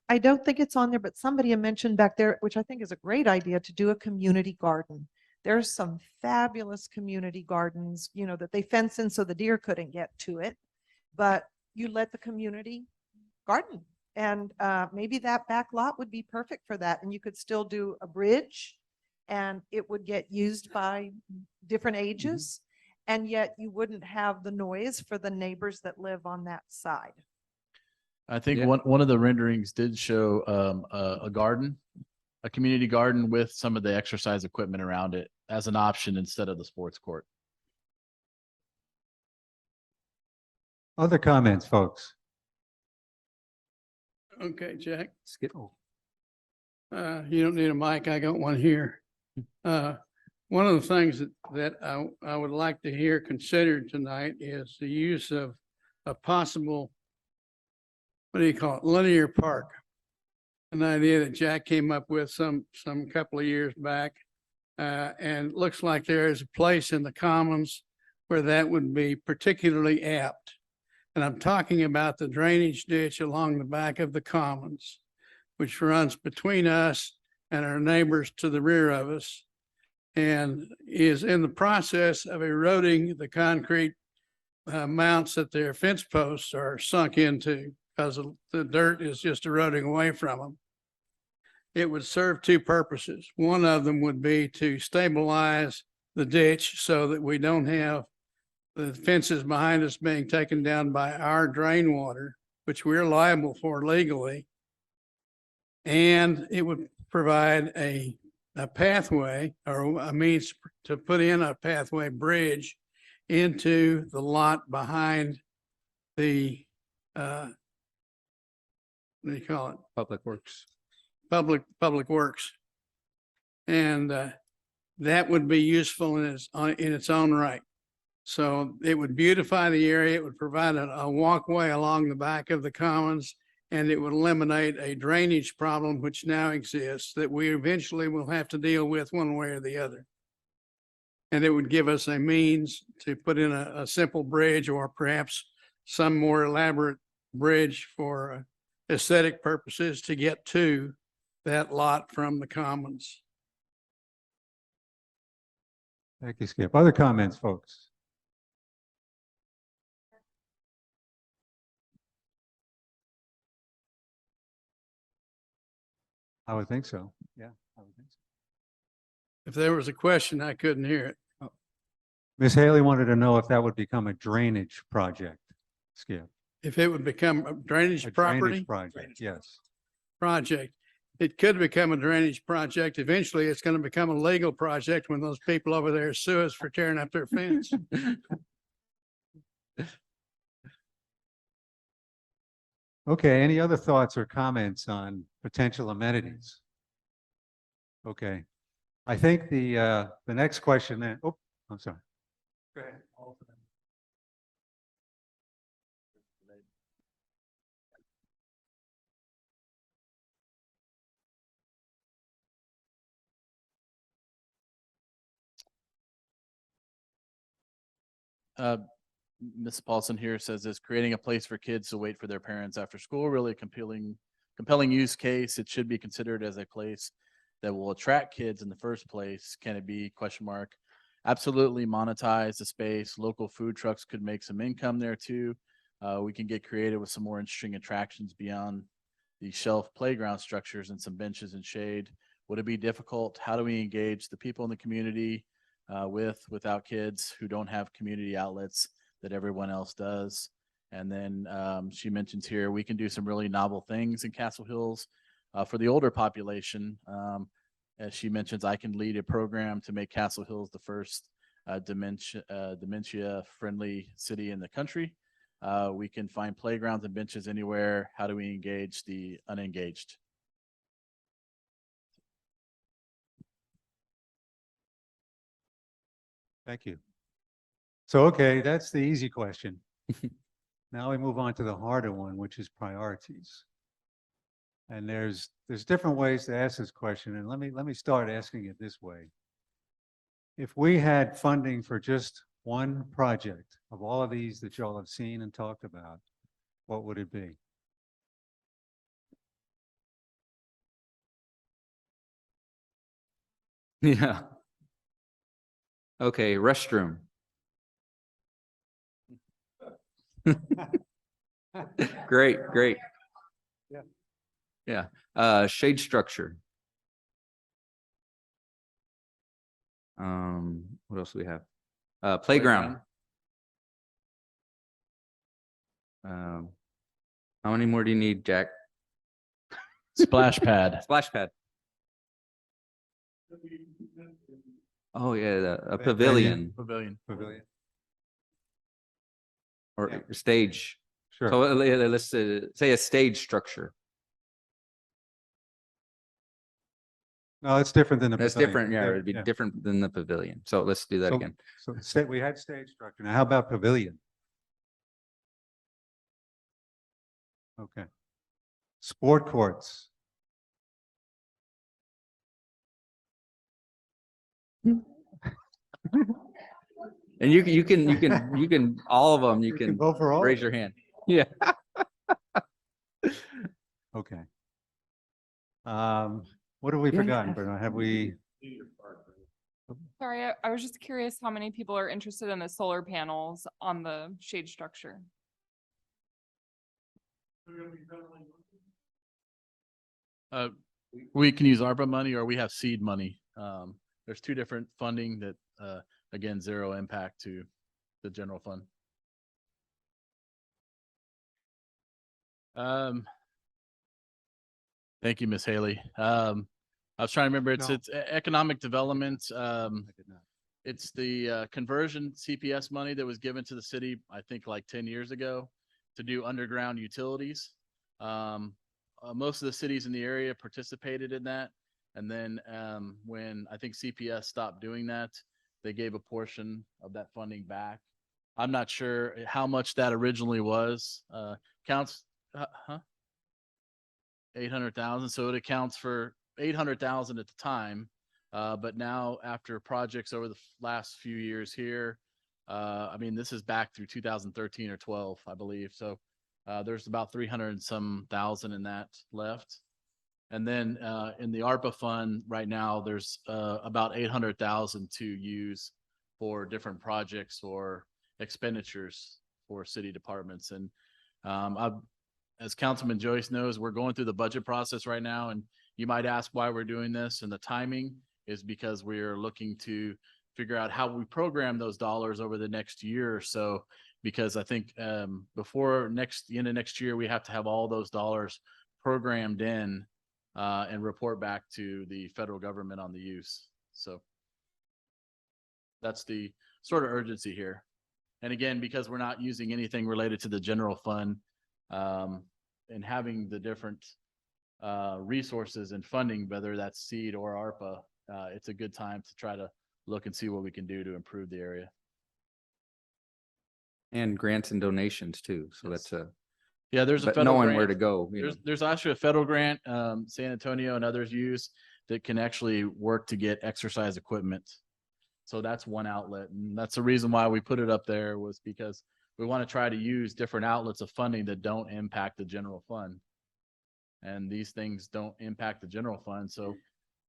I don't think it's on there, but somebody had mentioned back there, which I think is a great idea, to do a community garden. There's some fabulous community gardens, that they fence in so the deer couldn't get to it, but you let the community garden. And maybe that back lot would be perfect for that. And you could still do a bridge, and it would get used by different ages. And yet you wouldn't have the noise for the neighbors that live on that side. I think Yeah. one of the renderings did show a garden, a community garden with some of the exercise equipment around it as an option instead of the sports court. Other comments, folks? Okay, Jack. Skip. You don't need a mic. I got one here. One of the things that I would like to hear considered tonight is the use of a possible, what do you call it, linear park. An idea that Jack came up with some couple of years back. And it looks like there is a place in the Commons where that would be particularly apt. And I'm talking about the drainage ditch along the back of the Commons, which runs between us and our neighbors to the rear of us, and is in the process of eroding the concrete mounts that their fence posts are sunk into. because the dirt is just eroding away from them. It would serve two purposes. One of them would be to stabilize the ditch so that we don't have the fences behind us being taken down by our drain water, which we're liable for legally. And it would provide a pathway or a means to put in a pathway bridge into the lot behind the, what do you call it? Public Works. Public Works. And that would be useful in its own right. So it would beautify the area. It would provide a walkway along the back of the commons, and it would eliminate a drainage problem which now exists that we eventually will have to deal with one way or the other. And it would give us a means to put in a simple bridge or perhaps some more elaborate bridge for aesthetic purposes to get to that lot from the commons. Thank you, Skip. Other comments, folks? I would think so. Yeah, I would think so. If there was a question, I couldn't hear it. Ms. Haley wanted to know if that would become a drainage project, Skip. If it would become a drainage A property drainage project, yes. project, it could become a drainage project. Eventually, it's going to become a legal project when those people over there sue us for tearing up their fence. Okay, any other thoughts or comments on potential amenities? Okay, I think the next question then, oh, I'm sorry. Go ahead. Ms. Paulson here says, is creating a place for kids to wait for their parents after school really a compelling use case? It should be considered as a place that will attract kids in the first place. Can it be ? Absolutely monetize the space. Local food trucks could make some income there too. We can get creative with some more interesting attractions beyond the shelf playground structures and some benches and shade. Would it be difficult? How do we engage the people in the community without kids who don't have community outlets that everyone else does? And then she mentions here, we can do some really novel things in Castle Hills for the older population. As she mentions, I can lead a program to make Castle Hills the first dementia friendly city in the country. We can find playgrounds and benches anywhere. How do we engage the unengaged? Thank you. So, okay, that's the easy question. Now we move on to the harder one, which is priorities. And there's different ways to ask this question, and let me start asking it this way. If we had funding for just one project of all of these that y'all have seen and talked about, what would it be? Yeah. Okay, restroom. Great, great. Yeah. Yeah, shade structure. What else do we have? Playground. How many more do you need, Jack? Splash pad. Splash pad. Oh, yeah, a pavilion Pavilion. Pavilion. or stage. Sure. So let's say a stage structure. No, it's different than the. That's pavilion. different. Yeah, There- it'd be yeah. different than the pavilion. So let's do that So- again. So we had stage structure. Now, how about pavilion? Okay. Sport courts. And you can, all of them, you You can can vote for all? raise your hand. Yeah. Okay. What have we Yeah, forgotten, yeah. Bernard? Have we? Sorry, I was just curious how many people are interested in the solar panels on the shade structure? We can use ARPA money or we have seed money. There's two different funding that, again, zero impact to the general fund. Thank you, Ms. Haley. I was trying to remember, it's economic development. It's the conversion CPS money that was given to the city, I think like 10 years ago to do underground utilities. Most of the cities in the area participated in that. And then when I think CPS stopped doing that, they gave a portion of that funding back. I'm not sure how much that originally was. Counts, 800,000. So it accounts for 800,000 at the time. But now after projects over the last few years here, I mean, this is back through 2013 or 12, I believe. So there's about 300 and some thousand in that left. And then in the ARPA fund right now, there's about 800,000 to use for different projects or expenditures for city departments. And as Councilman Joyce knows, we're going through the budget process right now. And you might ask why we're doing this, and the timing is because we're looking to figure out how we program those dollars over the next year or so. Because I think before the end of next year, we have to have all those dollars programmed in and report back to the federal government on the use. So that's the sort of urgency here. And again, because we're not using anything related to the general fund and having the different resources and funding, whether that's seed or ARPA, it's a good time to try to look and see what we can do to improve the area. And grants and donations too. So Yes. that's Yeah, there's a but federal knowing grant. where to go. You know. There's actually a federal grant, San Antonio and others use that can actually work to get exercise equipment. So that's one outlet. And that's the reason why we put it up there, was because we want to try to use different outlets of funding that don't impact the general fund. And these things don't impact the general fund. So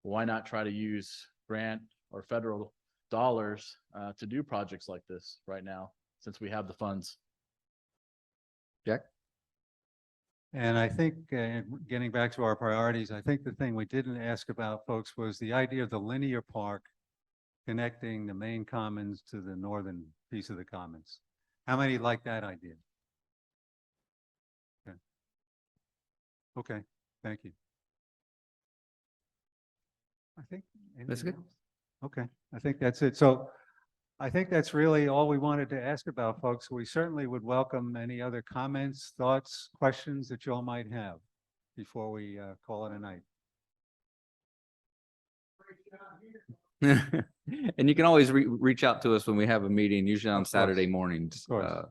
why not try to use grant or federal dollars to do projects like this right now, since we have the funds? Jack? And I think, getting back to our priorities, I think the thing we didn't ask about, folks, was the idea of the linear park connecting the main commons to the northern piece of the commons. How many like that idea? Okay. Okay, thank you. I think. That's anything good. else? Okay, I think that's it. So I think that's really all we wanted to ask about, folks. We certainly would welcome any other comments, thoughts, questions that you all might have before we call it a night. And you can always reach out to us when we have a meeting, usually on Of course. Saturday mornings, Of course.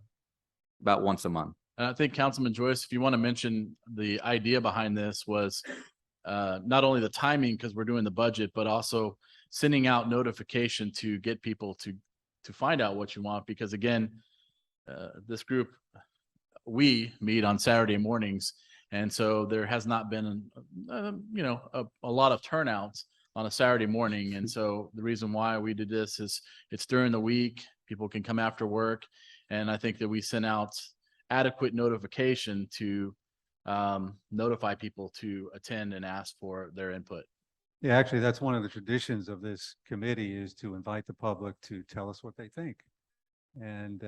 about once a month. And I think Councilman Joyce, if you want to mention, the idea behind this was not only the timing, because we're doing the budget, but also sending out notification to get people to find out what you want. Because again, this group, we meet on Saturday mornings. And so there has not been, a lot of turnouts on a Saturday morning. And so the reason why we did this is it's during the week, people can come after work. And I think that we sent out adequate notification to notify people to attend and ask for their input. Yeah, actually, that's one of the traditions of this committee, is to invite the public to tell us what they think. And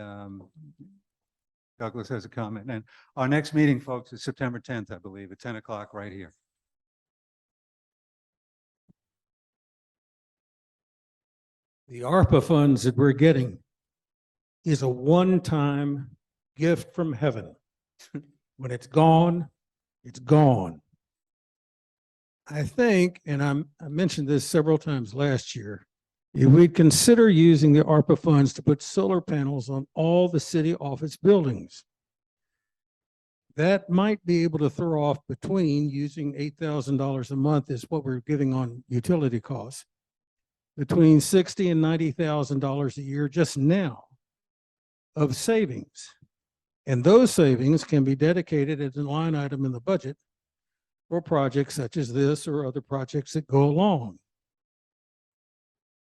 Douglas has a comment. And our next meeting, folks, is September 10th, I believe, at 10 o'clock right here. The ARPA funds that we're getting is a one-time gift from heaven. When it's gone, it's gone. I think, and I mentioned this several times last year, if we'd consider using the ARPA funds to put solar panels on all the city office buildings, that might be able to throw off, between using $8,000 a month is what we're giving on utility costs, between $60,000 and $90,000 a year just now of savings. And those savings can be dedicated as a line item in the budget for projects such as this or other projects that go along.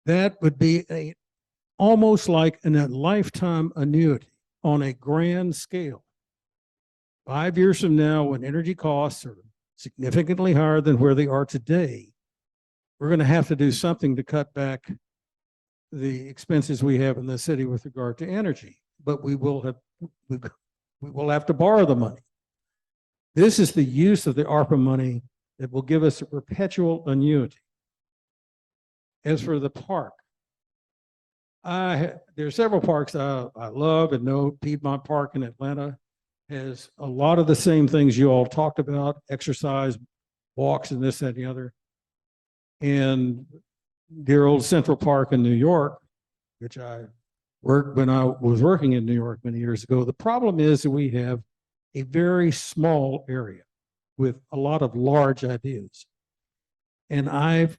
That would be almost like a lifetime annuity on a grand scale. 5 years from now, when energy costs are significantly higher than where they are today, we're going to have to do something to cut back the expenses we have in the city with regard to energy, but we will have to borrow the money. This is the use of the ARPA money that will give us a perpetual annuity. As for the park, there are several parks I love and know. Piedmont Park in Atlanta has a lot of the same things you all talked about, exercise, walks, and this, that, and the other. And dear old Central Park in New York, which I worked when I was working in New York many years ago. The problem is that we have a very small area with a lot of large ideas. And I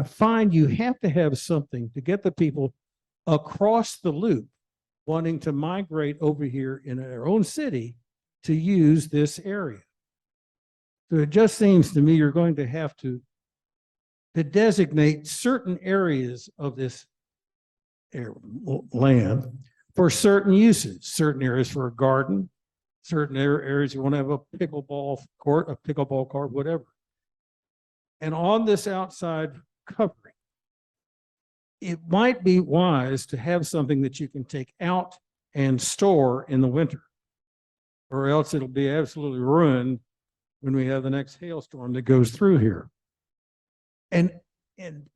find you have to have something to get the people across the loop wanting to migrate over here in their own city to use this area. So it just seems to me you're going to have to designate certain areas of this land for certain uses, certain areas for a garden, certain areas you want to have a pickleball court, whatever. And on this outside covering, it might be wise to have something that you can take out and store in the winter, or else it'll be absolutely ruined when we have the next hailstorm that goes through here. And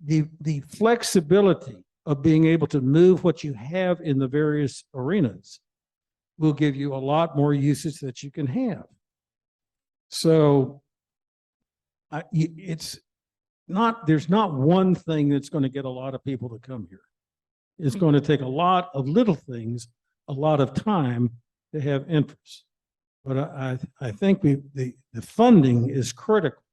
the flexibility of being able to move what you have in the various arenas will give you a lot more usage that you can have. So there's not one thing that's going to get a lot of people to come here. It's going to take a lot of little things, a lot of time to have interest. But I think the funding is critical.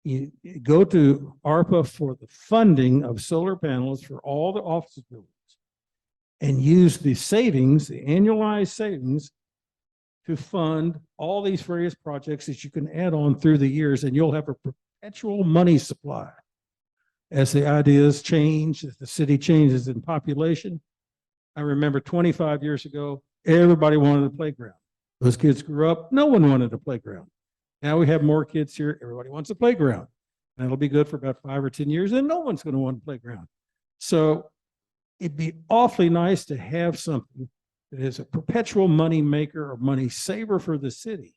You go to ARPA for the funding of solar panels for all the office buildings and use the savings, the annualized savings, to fund all these various projects that you can add on through the years, and you'll have a perpetual money supply. As the ideas change, as the city changes in population. I remember 25 years ago, everybody wanted a playground. Those kids grew up, no one wanted a playground. Now we have more kids here, everybody wants a playground. And it'll be good for about 5 or 10 years, and no one's going to want a playground. So it'd be awfully nice to have something that is a perpetual money maker or money saver for the city,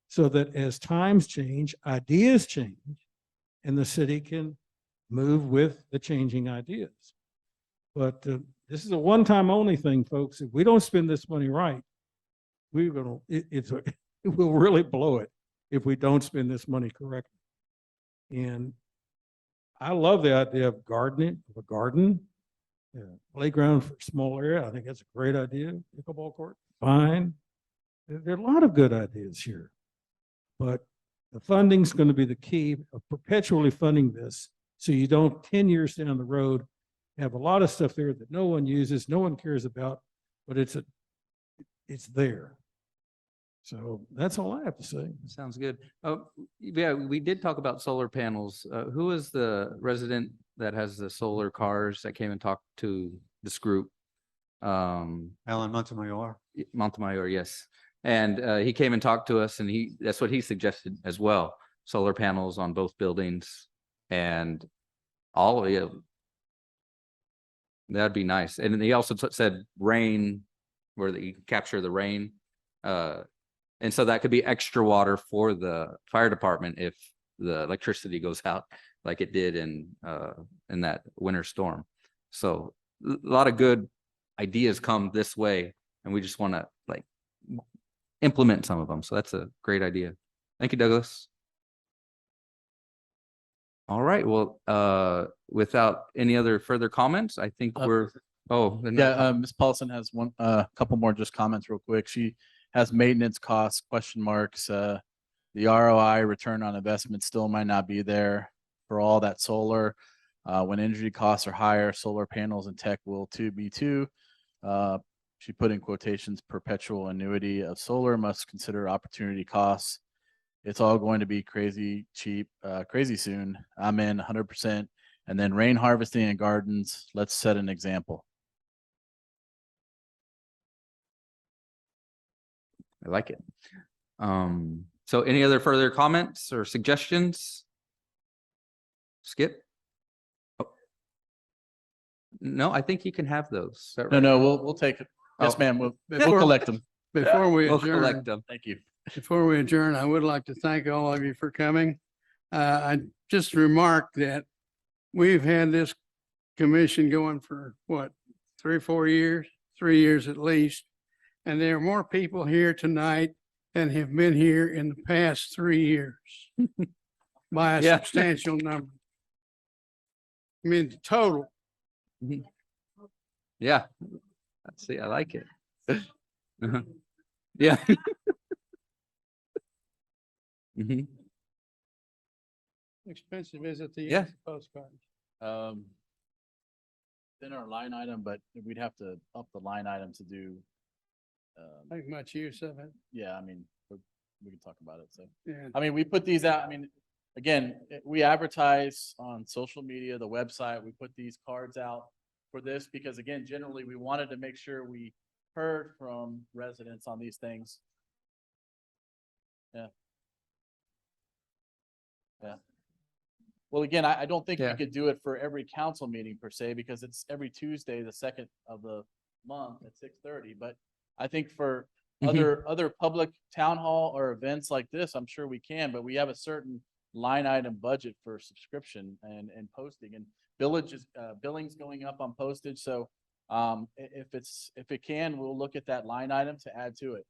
so that as times change, ideas change, and the city can move with the changing ideas. But this is a one-time only thing, folks. If we don't spend this money right, we're going to, it will really blow it if we don't spend this money correctly. And I love the idea of gardening, of a garden, playground for a small area. I think that's a great idea. Pickleball court, fine. There are a lot of good ideas here, but the funding's going to be the key of perpetually funding this, so you don't 10 years down the road have a lot of stuff there that no one uses, no one cares about, but it's there. So that's all I have to say. Sounds good. Oh, yeah, we did talk about solar panels. Who is the resident that has the solar cars that came and talked to this group? Alan Montemayor. Montemayor, yes. And he came and talked to us, and that's what he suggested as well. Solar panels on both buildings and all of it. That'd be nice. And he also said rain, where you capture the rain. And so that could be extra water for the fire department if the electricity goes out, like it did in that winter storm. So a lot of good ideas come this way, and we just want to implement some of them. So that's a great idea. Thank you, Douglas. All right. Well, without any other further comments, I think we're. Ms. Paulson has a couple more just comments real quick. She has maintenance costs, question marks. The ROI, return on investment, still might not be there for all that solar. When energy costs are higher, solar panels and tech will be too. She put in quotations, perpetual annuity of solar must consider opportunity costs. It's all going to be crazy cheap, crazy soon. I'm in 100%. And then rain harvesting and gardens, let's set an example. I like it. So any other further comments or suggestions? Skip? Oh. No, I think you can have those. Is that No, right? no, we'll take it. Yes, Oh. ma'am. We'll Before- collect them. Before we We'll adjourn, collect them. Thank you. before we adjourn, I would like to thank all of you for coming. I just remarked that we've had this commission going for what, 3 years, 3 years at least. And there are more people here tonight than have been here in the past 3 years by a Yeah. substantial number. I mean, total. Yeah. See, I like it. Uh-huh. Yeah. Mhm. Expensive is it to Yeah. use postcards? In our line item, but we'd have to up the line item to do. Make much use of it. Yeah, I mean, we can talk about it. So, Yeah. I mean, we put these out. I mean, again, we advertise on social media, the website. We put these cards out for this because again, generally, we wanted to make sure we heard from residents on these things. Yeah. Yeah. Well, again, I don't think we Yeah. could do it for every council meeting per se, because it's every Tuesday, the second of the month at 6:30. But I think for Mhm. other public town hall or events like this, I'm sure we can, but we have a certain line item budget for subscription and posting and villages, billings going up on postage. So if it can, we'll look at that line item to add to it.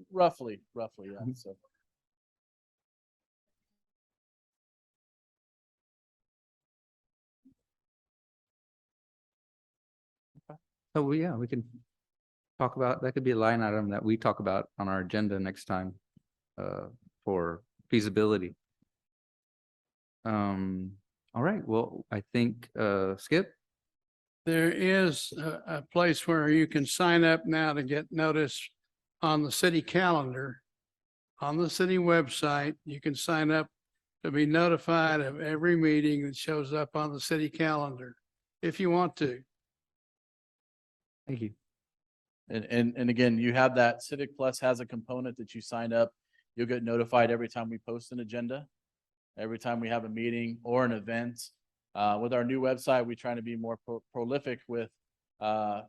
Roughly, yeah. Mhm. So. So yeah, we can talk about, that could be a line item that we talk about on our agenda next time for feasibility. All right, well, I think Skip? There is a place where you can sign up now to get notice on the city calendar. On the city website, you can sign up to be notified of every meeting that shows up on the city calendar, if you want to. Thank you. And again, you have that Civic Plus has a component that you sign up. You'll get notified every time we post an agenda, every time we have a meeting or an event. With our new website, we try to be more prolific with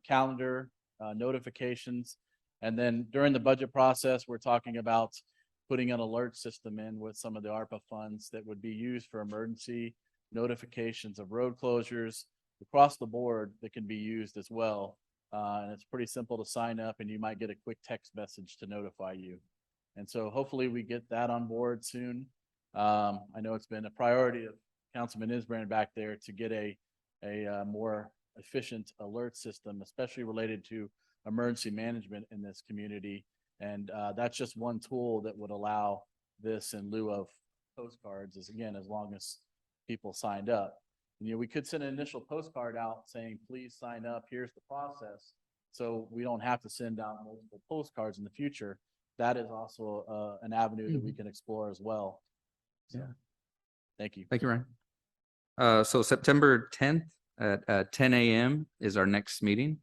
calendar notifications. And then during the budget process, we're talking about putting an alert system in with some of the ARPA funds that would be used for emergency notifications of road closures across the board that can be used as well. And it's pretty simple to sign up and you might get a quick text message to notify you. And so hopefully we get that on board soon. I know it's been a priority of Councilman Isbrand back there to get a more efficient alert system, especially related to emergency management in this community. And that's just one tool that would allow this in lieu of postcards, as again, as long as people signed up. You know, we could send an initial postcard out saying, please sign up, here's the process. So we don't have to send out multiple postcards in the future. That is also an avenue that we can explore as well. So, Yeah. thank you. Thank you, Ryan. So September 10th at 10 a.m. is our next meeting.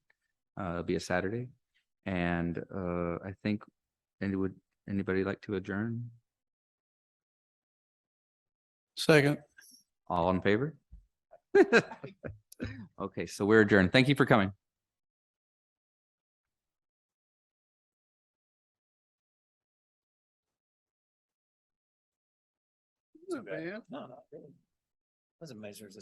It'll be a Saturday. And I think, anybody like to adjourn? Second. All in favor? Okay, so we're adjourned. Thank you for coming. Not bad. No, not really. Doesn't measure as